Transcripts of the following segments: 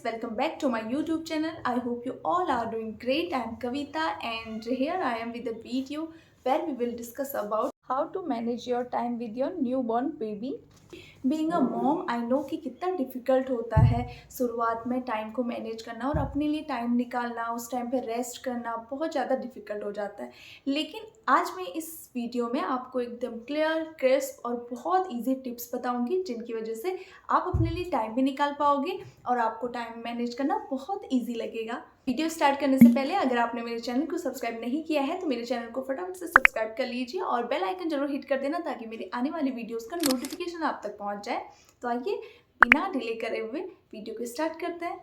welcome back to my YouTube channel. I hope you all are doing great. I am Kavita and here I am with a video where we will discuss about how to manage your time with your newborn baby. Being a mom I know कि कितना difficult होता है शुरुआत में time को manage करना और अपने लिए टाइम निकालना, उस टाइम पे रेस्ट करना बहुत ज़्यादा डिफ़िकल्ट हो जाता है। लेकिन आज मैं इस वीडियो में आपको एकदम क्लियर, क्रिस्प और बहुत ईज़ी टिप्स बताऊँगी जिनकी वजह से आप अपने लिए टाइम भी निकाल पाओगे और आपको टाइम मैनेज करना बहुत ईज़ी लगेगा। वीडियो स्टार्ट करने से पहले अगर आपने मेरे चैनल को सब्सक्राइब नहीं किया है तो मेरे चैनल को फटाफट से सब्सक्राइब कर लीजिए और बेल आइकन जरूर हिट कर देना ताकि मेरी आने वाली वीडियोस का नोटिफिकेशन आप तक पहुंच जाए। तो आइए बिना डिले करे हुए वीडियो को स्टार्ट करते हैं।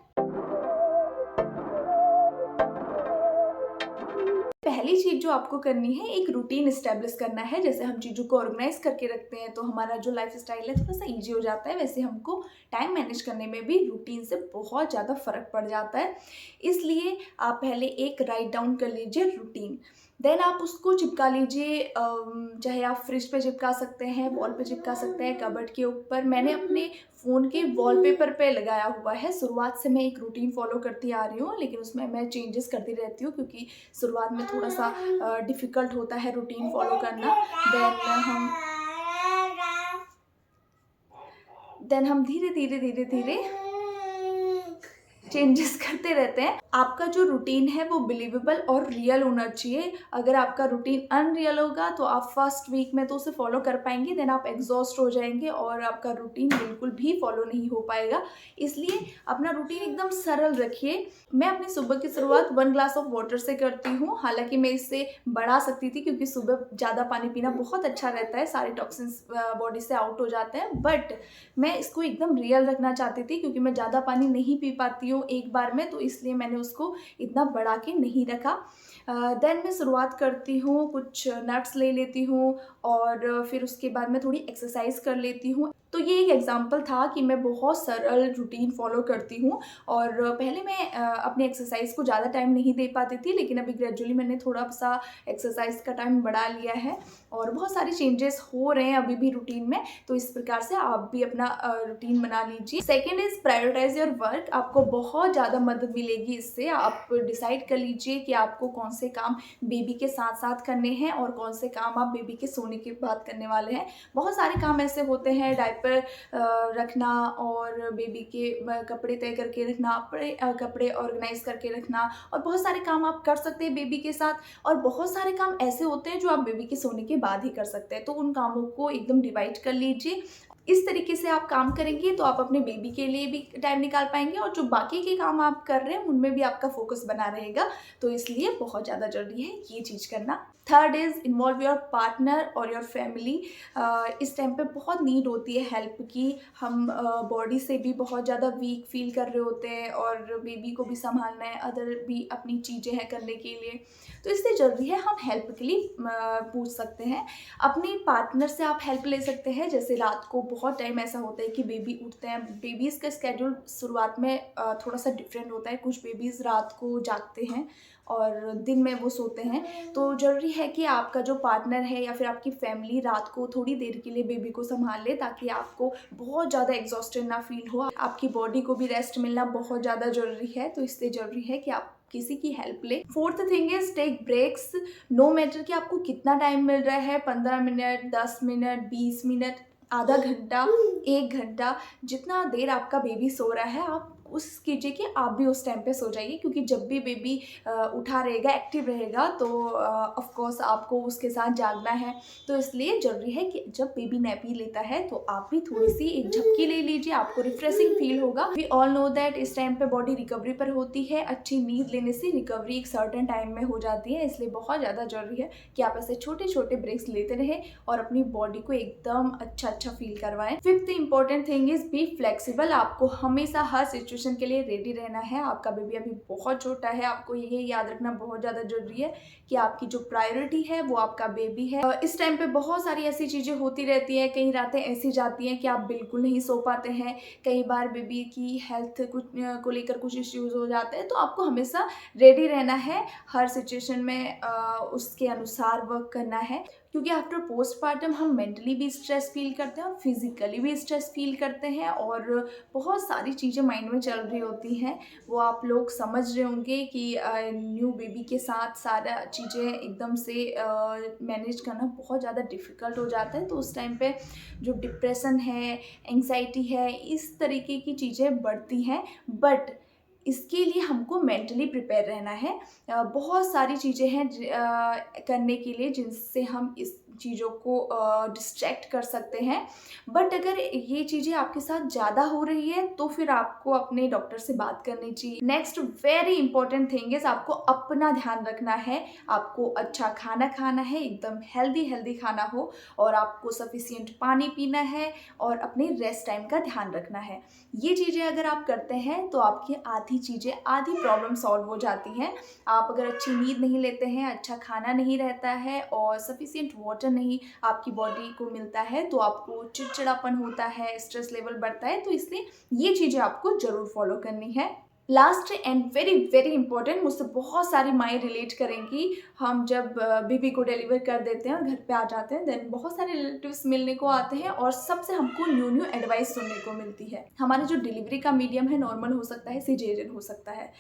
पहली चीज़ जो आपको करनी है, एक रूटीन इस्टेब्लिश करना है। जैसे हम चीज़ों को ऑर्गेनाइज करके रखते हैं तो हमारा जो लाइफ स्टाइल है थोड़ा सा ईजी हो जाता है, वैसे हमको टाइम मैनेज करने में भी रूटीन से बहुत ज़्यादा फ़र्क पड़ जाता है। इसलिए आप पहले एक राइट डाउन कर लीजिए रूटीन, देन आप उसको चिपका लीजिए। चाहे आप फ्रिज पे चिपका सकते हैं, वॉल पे चिपका सकते हैं, कबर्ड के ऊपर। मैंने अपने फ़ोन के वॉलपेपर पे लगाया हुआ है। शुरुआत से मैं एक रूटीन फॉलो करती आ रही हूँ, लेकिन उसमें मैं चेंजेस करती रहती हूँ क्योंकि शुरुआत में थोड़ा सा डिफ़िकल्ट होता है रूटीन फॉलो करना। देन हम धीरे-धीरे चेंजेस करते रहते हैं। आपका जो रूटीन है वो बिलीवेबल और रियल होना चाहिए। अगर आपका रूटीन अनरियल होगा तो आप फर्स्ट वीक में तो उसे फॉलो कर पाएंगे, देन आप एग्जॉस्ट हो जाएंगे और आपका रूटीन बिल्कुल भी फॉलो नहीं हो पाएगा। इसलिए अपना रूटीन एकदम सरल रखिए। मैं अपनी सुबह की शुरुआत 1 ग्लास ऑफ वाटर से करती हूँ। हालांकि मैं इससे बढ़ा सकती थी क्योंकि सुबह ज़्यादा पानी पीना बहुत अच्छा रहता है, सारे टॉक्सिन्स बॉडी से आउट हो जाते हैं। बट मैं इसको एकदम रियल रखना चाहती थी क्योंकि मैं ज़्यादा पानी नहीं पी पाती हूँ एक बार में, तो इसलिए मैंने उसको इतना बढ़ा के नहीं रखा। देन मैं शुरुआत करती हूँ, कुछ नट्स ले लेती हूँ और फिर उसके बाद मैं थोड़ी एक्सरसाइज कर लेती हूँ। तो ये एक एग्जांपल था कि मैं बहुत सरल रूटीन फॉलो करती हूँ और पहले मैं अपने एक्सरसाइज को ज़्यादा टाइम नहीं दे पाती थी, लेकिन अभी ग्रेजुअली मैंने थोड़ा सा एक्सरसाइज का टाइम बढ़ा लिया है और बहुत सारे चेंजेस हो रहे हैं अभी भी रूटीन में। तो इस प्रकार से आप भी अपना रूटीन बना लीजिए। Second is prioritise your work. आपको बहुत ज़्यादा मदद मिलेगी इससे। आप डिसाइड कर लीजिए कि आपको कौन से काम बेबी के साथ साथ करने हैं और कौन से काम आप बेबी के सोने के बाद करने वाले हैं। बहुत सारे काम ऐसे होते हैं, डायपर रखना और बेबी के कपड़े तय करके रखना, अपने कपड़े ऑर्गेनाइज करके रखना, और बहुत सारे काम आप कर सकते हैं बेबी के साथ। और बहुत सारे काम ऐसे होते हैं जो आप बेबी के सोने के बाद ही कर सकते हैं, तो उन कामों को एकदम डिवाइड कर लीजिए। इस तरीके से आप काम करेंगे तो आप अपने बेबी के लिए भी टाइम निकाल पाएंगे और जो बाकी के काम आप कर रहे हैं उनमें भी आपका फोकस बना रहेगा। तो इसलिए बहुत ज़्यादा जरूरी है ये चीज़ करना। Third is involve your partner और योर फैमिली। इस टाइम पे बहुत नीड होती है हेल्प की। हम बॉडी से भी बहुत ज़्यादा वीक फील कर रहे होते हैं और बेबी को भी संभालना है, अदर भी अपनी चीज़ें हैं करने के लिए, तो इसलिए ज़रूरी है हम हेल्प के लिए पूछ सकते हैं। अपने पार्टनर से आप हेल्प ले सकते हैं। जैसे रात को बहुत टाइम ऐसा होता है कि बेबी उठते हैं, बेबीज़ का स्केड्यूल शुरुआत में थोड़ा सा डिफरेंट होता है। कुछ बेबीज़ रात को जागते हैं और दिन में वो सोते हैं, तो ज़रूरी है कि आपका जो पार्टनर है या फिर आपकी फैमिली रात को थोड़ी देर के लिए बेबी को संभाल ले ताकि आपको बहुत ज़्यादा एग्जॉस्टेड ना फील हो। आपकी बॉडी को भी रेस्ट मिलना बहुत ज़्यादा ज़रूरी है, तो इसलिए ज़रूरी है कि आप किसी की हेल्प ले। Fourth thing is take breaks. No matter कि आपको कितना टाइम मिल रहा है, 15 मिनट, 10 मिनट, 20 मिनट, आधा घंटा, 1 घंटा, जितना देर आपका बेबी सो रहा है आप उस कीजिए कि आप भी उस टाइम पे सो जाइए। क्योंकि जब भी बेबी उठा रहेगा, एक्टिव रहेगा, तो ऑफ कोर्स आपको उसके साथ जागना है। तो इसलिए ज़रूरी है कि जब बेबी नैपी लेता है तो आप भी थोड़ी सी एक झपकी ले लीजिए, आपको रिफ्रेशिंग फील होगा। वी ऑल नो दैट इस टाइम पे बॉडी रिकवरी पर होती है। अच्छी नींद लेने से रिकवरी एक सर्टेन टाइम में हो जाती है, इसलिए बहुत ज़्यादा ज़रूरी है कि आप ऐसे छोटे छोटे ब्रेक्स लेते रहें और अपनी बॉडी को एकदम अच्छा फील करवाएं। Fifth important thing is be flexible. आपको हमेशा हर सिचुएशन के लिए रेडी रहना है। आपका बेबी अभी बहुत छोटा है, आपको ये याद रखना बहुत ज़्यादा जरूरी है कि आपकी जो प्रायोरिटी है वो आपका बेबी है। इस टाइम पे बहुत सारी ऐसी चीज़ें होती रहती हैं, कई रातें ऐसी जाती हैं कि आप बिल्कुल नहीं सो पाते हैं, कई बार बेबी की हेल्थ को लेकर कुछ इश्यूज हो जाते हैं, तो आपको हमेशा रेडी रहना है। हर सिचुएशन में उसके अनुसार वर्क करना है, क्योंकि आफ्टर पोस्टपार्टम हम मेंटली भी स्ट्रेस फील करते हैं और फिजिकली भी स्ट्रेस फील करते हैं और बहुत सारी चीज़ें माइंड में चल रही होती हैं, वो आप लोग समझ रहे होंगे कि न्यू बेबी के साथ सारा चीज़ें एकदम से मैनेज करना बहुत ज़्यादा डिफ़िकल्ट हो जाता है। तो उस टाइम पे जो डिप्रेशन है, एंग्ज़ायटी है, इस तरीके की चीज़ें बढ़ती हैं। बट इसके लिए हमको मेंटली प्रिपेयर रहना है। बहुत सारी चीज़ें हैं करने के लिए जिनसे हम इस चीज़ों को डिस्ट्रैक्ट कर सकते हैं। बट अगर ये चीज़ें आपके साथ ज़्यादा हो रही है तो फिर आपको अपने डॉक्टर से बात करनी चाहिए। Next very important thing is आपको अपना ध्यान रखना है। आपको अच्छा खाना खाना है, एकदम हेल्दी खाना हो, और आपको सफिशिएंट पानी पीना है और अपने रेस्ट टाइम का ध्यान रखना है। ये चीज़ें अगर आप करते हैं तो आपकी आधी प्रॉब्लम सॉल्व हो जाती हैं। आप अगर अच्छी नींद नहीं लेते हैं, अच्छा खाना नहीं रहता है और सफिशिएंट वाटर नहीं आपकी बॉडी को मिलता है तो आपको चिड़चिड़ापन होता है, स्ट्रेस लेवल बढ़ता है। तो इसलिए ये चीज़ें आपको ज़रूर फॉलो करनी है। लास्ट एंड वेरी इंपॉर्टेंट, मुझसे बहुत सारी माएँ रिलेट करेंगी। हम जब बेबी को डिलीवर कर देते हैं और घर पे आ जाते हैं, देन बहुत सारे रिलेटिव्स मिलने को आते हैं और सबसे हमको न्यू एडवाइस सुनने को मिलती है। हमारी जो डिलीवरी का मीडियम है, नॉर्मल हो सकता है, सिजेरियन हो सकता है।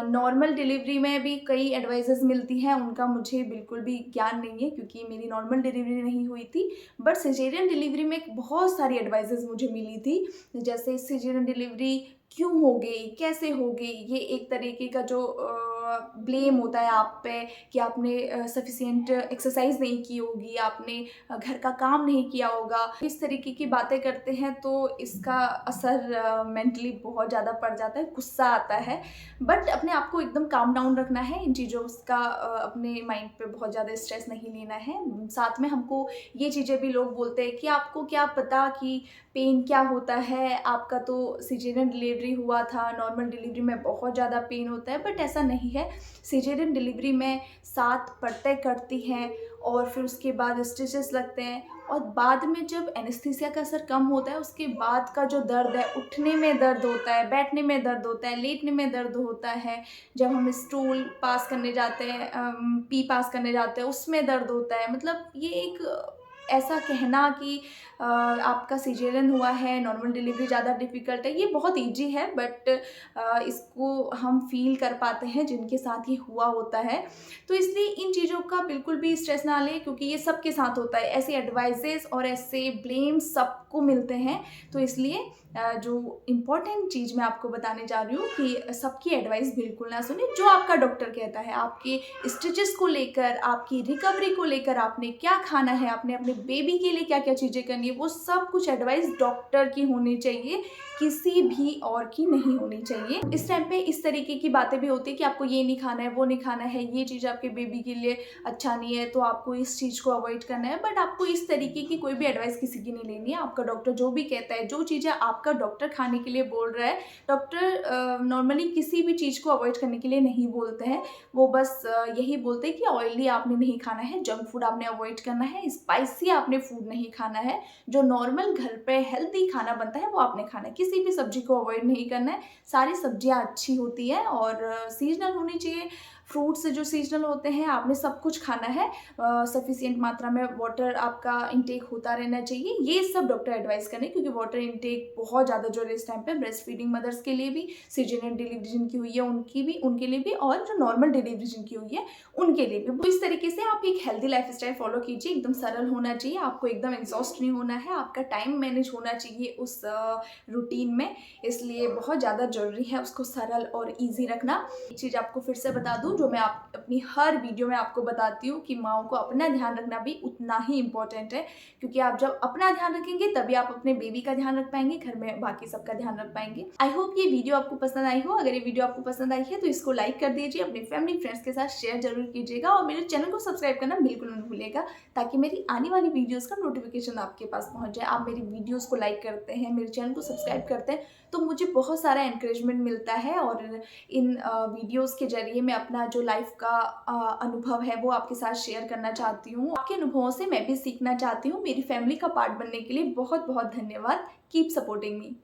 नॉर्मल डिलीवरी में भी कई एडवाइसेस मिलती हैं, उनका मुझे बिल्कुल भी ज्ञान नहीं है क्योंकि मेरी नॉर्मल डिलीवरी नहीं हुई थी। बट सिजेरियन डिलीवरी में बहुत सारी एडवाइसेस मुझे मिली थी, जैसे सिजेरियन डिलीवरी क्यों हो गई, कैसे हो गई, ये एक तरीके का जो ब्लेम होता है आप पे कि आपने सफिशिएंट एक्सरसाइज नहीं की होगी, आपने घर का काम नहीं किया होगा। इस तरीके की बातें करते हैं तो इसका असर मेंटली बहुत ज़्यादा पड़ जाता है, गुस्सा आता है। बट अपने आप को एकदम काम डाउन रखना है, इन चीज़ों का अपने माइंड पे बहुत ज़्यादा स्ट्रेस नहीं लेना है। साथ में हमको ये चीज़ें भी लोग बोलते हैं कि आपको क्या पता कि पेन क्या होता है, आपका तो सिजेरियन डिलीवरी हुआ था, नॉर्मल डिलीवरी में बहुत ज़्यादा पेन होता है। बट ऐसा नहीं है। सिजेरियन डिलीवरी में 7 परतें कटती हैं और फिर उसके बाद स्टिचेस लगते हैं और बाद में जब एनेस्थीसिया का असर कम होता है उसके बाद का जो दर्द है, उठने में दर्द होता है, बैठने में दर्द होता है, लेटने में दर्द होता है, जब हम स्टूल पास करने जाते हैं, पी पास करने जाते हैं, उसमें दर्द होता है। मतलब ये एक ऐसा कहना कि आपका सिजेरियन हुआ है, नॉर्मल डिलीवरी ज़्यादा डिफ़िकल्ट है, ये बहुत ईज़ी है। बट इसको हम फ़ील कर पाते हैं जिनके साथ ये हुआ होता है। तो इसलिए इन चीज़ों का बिल्कुल भी स्ट्रेस ना लें क्योंकि ये सबके साथ होता है। ऐसे एडवाइसेस और ऐसे ब्लेम सबको मिलते हैं। तो इसलिए जो इम्पोर्टेंट चीज़ मैं आपको बताने जा रही हूँ कि सबकी एडवाइस बिल्कुल ना सुनें। जो आपका डॉक्टर कहता है, आपके स्टिचेस को लेकर, आपकी रिकवरी को लेकर, आपने क्या खाना है, आपने अपने बेबी के लिए क्या-क्या चीज़ें करनी है, वो सब कुछ एडवाइस डॉक्टर की होनी चाहिए, किसी भी और की नहीं होनी चाहिए। इस टाइम पे इस तरीके की बातें भी होती है कि आपको ये नहीं खाना है, वो नहीं खाना है, ये चीज़ आपके बेबी के लिए अच्छा नहीं है, तो आपको इस चीज़ को अवॉइड करना है। बट आपको इस तरीके की कोई भी एडवाइस किसी की नहीं लेनी है। आपका डॉक्टर जो भी कहता है, जो चीज़ें आपका डॉक्टर खाने के लिए बोल रहा है, डॉक्टर नॉर्मली किसी भी चीज़ को अवॉइड करने के लिए नहीं बोलते हैं। वो बस यही बोलते हैं कि ऑयली आपने नहीं खाना है, जंक फूड आपने अवॉइड करना है, स्पाइसी आपने फूड नहीं खाना है, जो नॉर्मल घर पे हेल्दी खाना बनता है वो आपने खाना है। किसी भी सब्जी को अवॉइड नहीं करना है। सारी सब्जियां अच्छी होती हैं और सीजनल होनी चाहिए। फ्रूट्स जो सीजनल होते हैं आपने सब कुछ खाना है। सफिशिएंट मात्रा में वाटर आपका इंटेक होता रहना चाहिए। ये सब डॉक्टर एडवाइस करें क्योंकि वाटर इंटेक बहुत ज़्यादा जरूरी है इस टाइम पे, ब्रेस्ट फीडिंग मदर्स के लिए भी, सिजेरियन डिलीवरी जिनकी हुई है उनके लिए भी, और जो नॉर्मल डिलीवरी जिनकी हुई है उनके लिए भी। तो इस तरीके से आप एक हेल्दी लाइफस्टाइल फॉलो कीजिए। एकदम सरल होना चाहिए, आपको एकदम एग्जॉस्ट नहीं होना है, आपका टाइम मैनेज होना चाहिए उस रूटीन में। इसलिए बहुत ज़्यादा ज़रूरी है उसको सरल और ईजी रखना। एक चीज़ आपको फिर से बता दूँ जो मैं अपनी हर वीडियो में आपको बताती हूँ कि माँओं को अपना ध्यान रखना भी उतना ही इम्पोर्टेंट है, क्योंकि आप जब अपना ध्यान रखेंगे तभी आप अपने बेबी का ध्यान रख पाएंगे, घर में बाकी सबका ध्यान रख पाएंगे। आई होप ये वीडियो आपको पसंद आई हो। अगर ये वीडियो आपको पसंद आई है तो इसको लाइक कर दीजिए, अपने फैमिली फ्रेंड्स के साथ शेयर जरूर कीजिएगा और मेरे चैनल को सब्सक्राइब करना बिल्कुल नहीं भूलिएगा ताकि मेरी आने वाली वीडियोस का नोटिफिकेशन आपके पास पहुंच जाए। आप मेरी वीडियोस को लाइक करते हैं, मेरे चैनल को सब्सक्राइब करते हैं तो मुझे बहुत सारा एनकरेजमेंट मिलता है और इन वीडियोस के जरिए मैं अपना जो लाइफ का अनुभव है वो आपके साथ शेयर करना चाहती हूँ। आपके अनुभवों से मैं भी सीखना चाहती हूँ। मेरी फैमिली का पार्ट बनने के लिए बहुत बहुत धन्यवाद। Keep supporting me.